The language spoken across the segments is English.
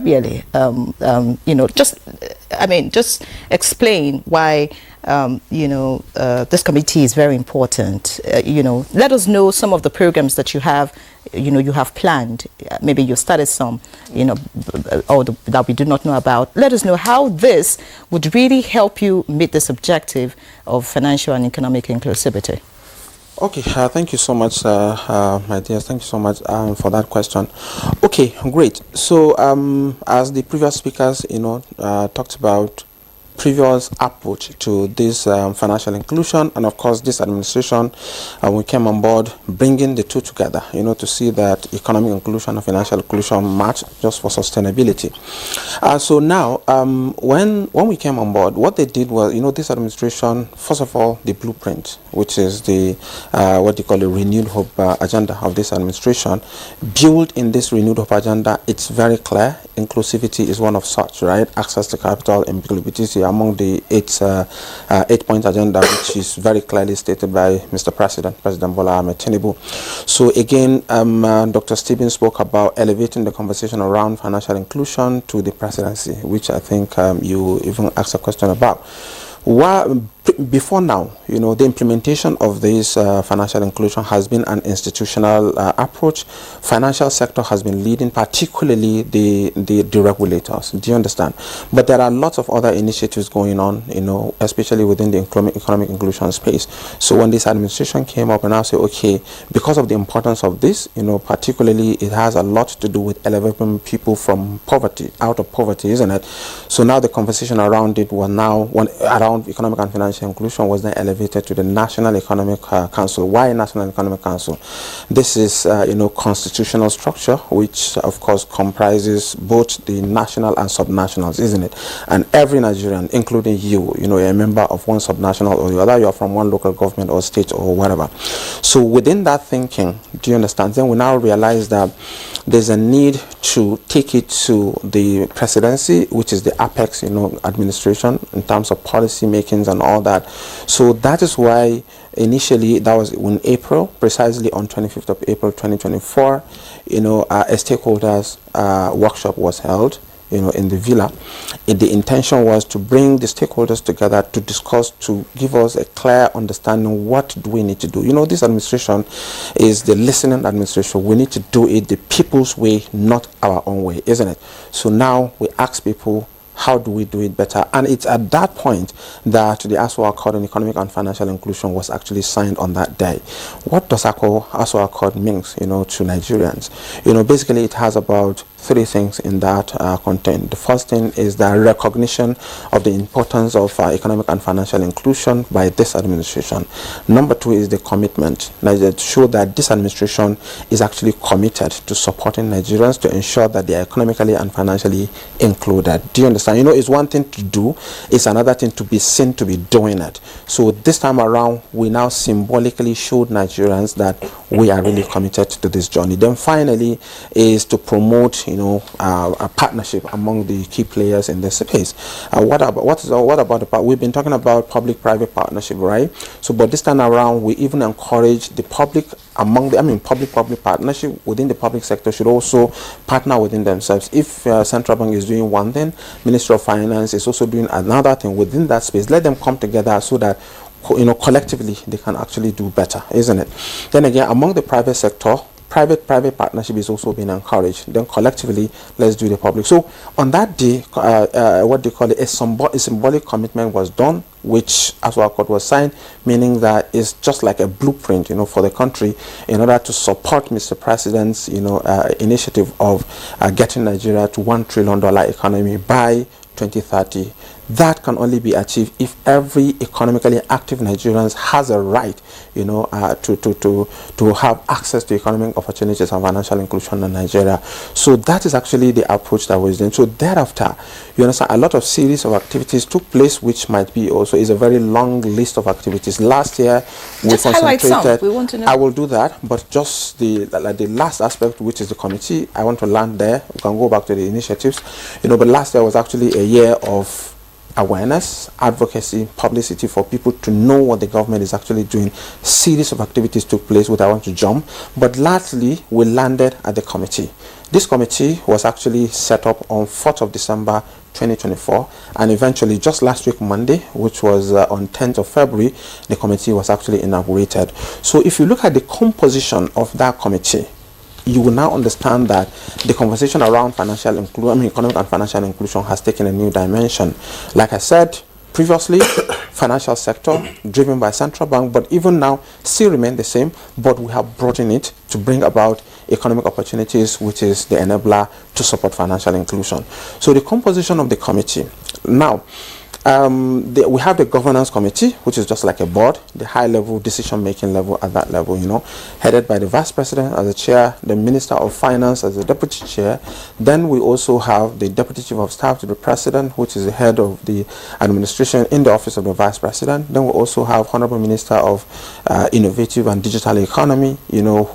really, just, I mean, just explain why, this committee is very important. Let us know some of the programs that you have, you have planned. Maybe you started some, or that we do not know about. Let us know how this would really help you meet this objective of financial and economic inclusivity. Okay, thank you so much, my dear. Thank you so much for that question. Okay, great. So, as the previous speakers, talked about previous approach to this financial inclusion, and of course this administration, we came on board bringing the two together, to see that economic inclusion and financial inclusion match just for sustainability. So now, when we came on board, what they did was, this administration, first of all, the blueprint, which is the what they call the renewed hope agenda of this administration, built in this renewed hope agenda, it's very clear. Inclusivity is one of such, right? Access to capital, employability among the eight-point agenda, which is very clearly stated by Mr. President Bola Ahmed Tinubu. So again, Dr. Stephen spoke about elevating the conversation around financial inclusion to the presidency, which I think you even asked a question about. Before now, the implementation of this financial inclusion has been an institutional approach. Financial sector has been leading, particularly the regulators. Do you understand? But there are lots of other initiatives going on, especially within the economic inclusion space. So when this administration came up and I said, okay, because of the importance of this, particularly it has a lot to do with elevating people from poverty, out of poverty, isn't it? So now the conversation around it was around economic and financial inclusion was then elevated to the National Economic Council. Why National Economic Council? This is, constitutional structure, which of course comprises both the national and subnationals, isn't it? And every Nigerian, including you, a member of one subnational or the other, you are from one local government or state or whatever. So within that thinking, do you understand? Then we now realize that there's a need to take it to the presidency, which is the apex, administration in terms of policy makings and all that. So that is why initially, that was in April, precisely on 25th of April 2024, a stakeholders workshop was held, in the villa. The intention was to bring the stakeholders together to discuss, to give us a clear understanding what do we need to do. This administration is the listening administration. We need to do it the people's way, not our own way, isn't it? So now we ask people, how do we do it better? And it's at that point that the ASWA Accord on Economic and Financial Inclusion was actually signed on that day. What does ASWA Accord means, to Nigerians? Basically it has about three things in that content. The first thing is the recognition of the importance of economic and financial inclusion by this administration. Number two is the commitment. To show that this administration is actually committed to supporting Nigerians to ensure that they are economically and financially included. Do you understand? It's one thing to do, it's another thing to be seen to be doing it. So this time around, we now symbolically showed Nigerians that we are really committed to this journey. Then finally is to promote a partnership among the key players in this space. What about the part? We've been talking about public-private partnership, right? So, but this time around, we even encourage the public public-public partnership within the public sector should also partner within themselves. If Central Bank is doing one thing, Ministry of Finance is also doing another thing within that space. Let them come together so that collectively they can actually do better, isn't it? Then again, among the private sector, private partnership is also being encouraged. Then collectively, let's do the public. So on that day, what they call it, a symbolic commitment was done, which as our accord was signed, meaning that it's just like a blueprint, for the country in order to support Mr. President's, initiative of getting Nigeria to $1 trillion economy by 2030. That can only be achieved if every economically active Nigerians has a right, to have access to economic opportunities and financial inclusion in Nigeria. So that is actually the approach that was done. So thereafter, you understand, a lot of series of activities took place, which might be also is a very long list of activities. Last year, we just highlight some. We want to know. I will do that, but just the last aspect, which is the committee, I want to land there. We can go back to the initiatives, but last year was actually a year of awareness, advocacy, publicity for people to know what the government is actually doing. Series of activities took place, which I want to jump, but lastly, we landed at the committee. This committee was actually set up on 4th of December 2024, and eventually just last week Monday, which was on 10th of February, the committee was actually inaugurated. So if you look at the composition of that committee, you will now understand that the conversation around economic and financial inclusion has taken a new dimension. Like I said previously, financial sector driven by central bank, but even now still remain the same, but we have brought in it to bring about economic opportunities, which is the enabler to support financial inclusion. So the composition of the committee. Now, we have the governance committee, which is just like a board, the high level decision making level at that level, headed by the vice president as the chair, the minister of finance as the deputy chair. Then we also have the deputy chief of staff to the president, which is the head of the administration in the office of the vice president. Then we also have honorable minister of innovative and digital economy,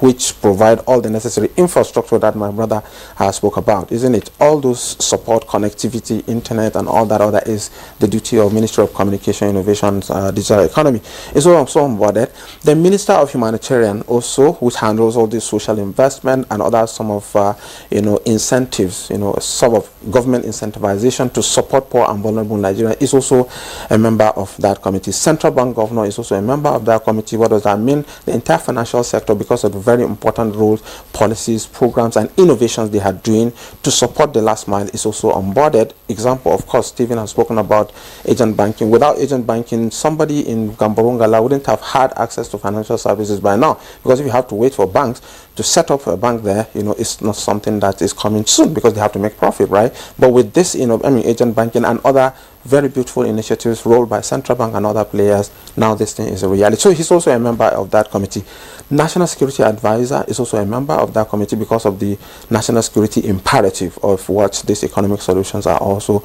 which provide all the necessary infrastructure that my brother spoke about, isn't it? All those support, connectivity, internet, and all that other is the duty of Ministry of Communication, Innovation, Digital Economy. Is also onboarded. The Minister of Humanitarian also, which handles all this social investment and other some of incentives, some of government incentivization to support poor and vulnerable Nigeria, is also a member of that committee. Central Bank Governor is also a member of that committee. What does that mean? The entire financial sector, because of the very important roles, policies, programs, and innovations they are doing to support the last mile, is also onboarded. Example, of course, Stephen has spoken about agent banking. Without agent banking, somebody in Gamborongala wouldn't have had access to financial services by now, because if you have to wait for banks to set up a bank there, it's not something that is coming soon, because they have to make profit, right? But with this, agent banking and other very beautiful initiatives rolled by central bank and other players, now this thing is a reality. So he's also a member of that committee. National Security Advisor is also a member of that committee because of the national security imperative of what these economic solutions are also.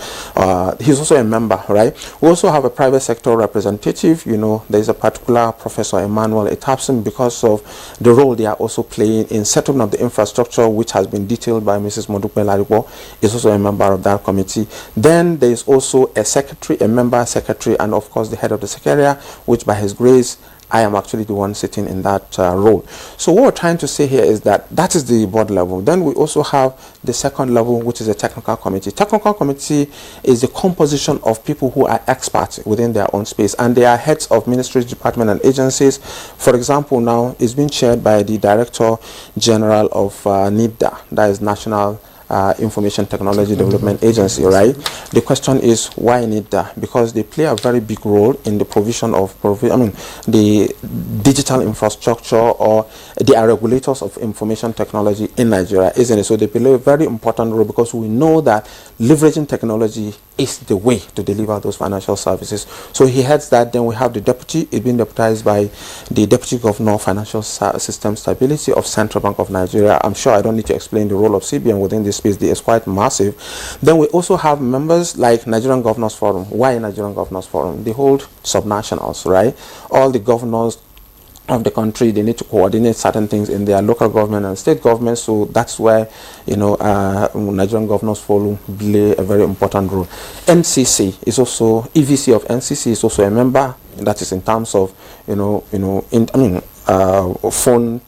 He's also a member, right? We also have a private sector representative. There's a particular Professor Emmanuel Etapson, because of the role they are also playing in settlement of the infrastructure, which has been detailed by Mrs. Modupe Ladipo, is also a member of that committee. Then there is also a secretary, a member secretary, and of course the head of the secretariat, which by his grace I am actually the one sitting in that role. So what we're trying to say here is that is the board level. Then we also have the second level, which is a technical committee. Technical committee is the composition of people who are experts within their own space, and they are heads of ministries, departments, and agencies. For example, now it's being chaired by the Director General of NIDA, that is National Information Technology Development Agency, right? The question is, why need that? Because they play a very big role in the provision of the digital infrastructure, or they are regulators of information technology in Nigeria, isn't it? So they play a very important role, because we know that leveraging technology is the way to deliver those financial services. So he heads that. Then we have the deputy. It's been deputized by the Deputy Governor of Financial System Stability of Central Bank of Nigeria. I'm sure I don't need to explain the role of CBN within this space. They is quite massive. Then we also have members like Nigerian Governors Forum. Why Nigerian Governors Forum? They hold subnationals, right? All the governors of the country, they need to coordinate certain things in their local government and state government. So that's where Nigerian Governors Forum play a very important role. NCC is also, EVC of NCC is also a member. That is in terms of phone,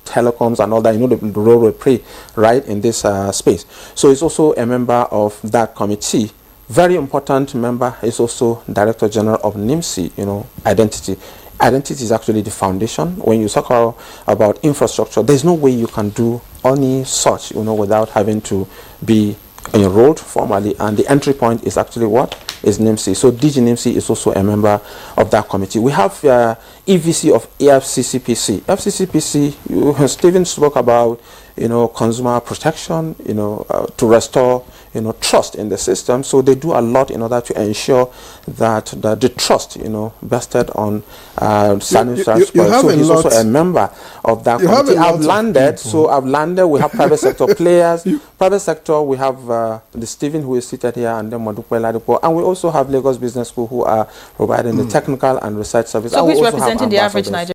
telecoms, and all that. The role we play right in this space. So it's also a member of that committee. Very important member is also Director General of NIMSI. Identity. Identity is actually the foundation. When you talk about infrastructure, there's no way you can do any such, without having to be enrolled formally, and the entry point is actually what is NIMSI. So DG NIMSI is also a member of that committee. We have EVC of FCCPC. FCCPC, Stephen spoke about consumer protection, to restore trust in the system. So they do a lot in order to ensure that the trust vested on standing service. So he's also a member of that committee. I've landed. We have private sector players. Private sector, we have the Stephen who is seated here, and then Modupe Ladipo, and we also have Lagos Business School who are providing the technical and research service. So who's representing the average Nigerian?